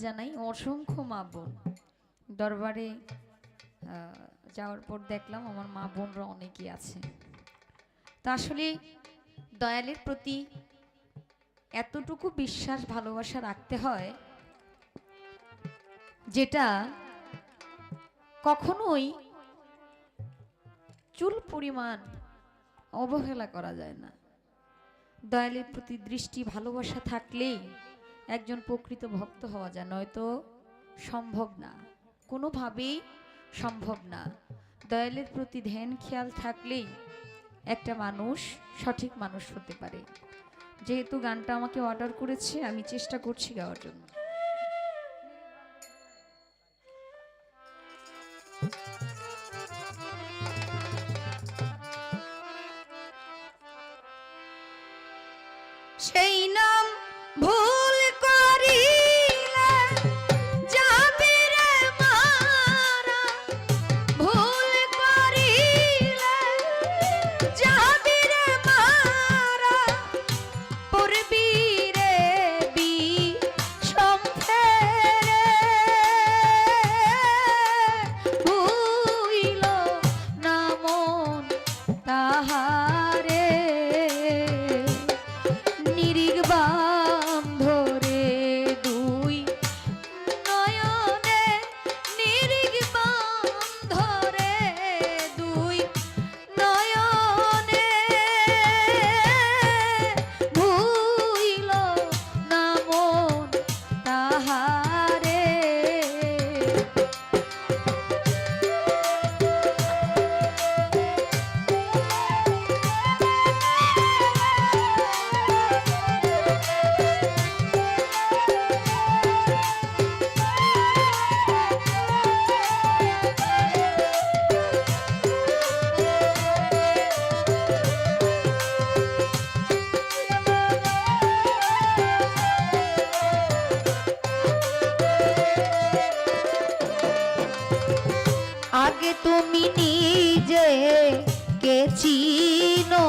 জানাই অসংখ্য মা বোন দরবারে যাওয়ার পর দেখলাম আমার মা বোনরা অনেকেই আছে। তা আসলে দয়ালের প্রতি এতটুকু বিশ্বাস ভালোবাসা রাখতে হয় যেটা কখনোই চুল পরিমাণ অবহেলা করা যায় না। দয়ালের প্রতি দৃষ্টি ভালোবাসা থাকলেই একজন প্রকৃত ভক্ত হওয়া যায়, নয়তো সম্ভব না, কোনোভাবেই সম্ভব না। দয়ালের প্রতি ধ্যান খেয়াল থাকলেই একটা মানুষ সঠিক মানুষ হতে পারে। যেহেতু গানটা আমাকে অর্ডার করেছে, আমি চেষ্টা করছি গাওয়ার জন্য। সেই নাম ভুল করিলে যাবে রে মারা, ভুল করিলে যাবে রে মারা, পড়বি রে বিষম ফেরে, ভুইল না মন তাহারে, ধরে দুই নয়নে নিরিগ ধরে দুই নয়নে, ভুইল না মন তাহারে। আগে তুমি নিজে কে চিনো,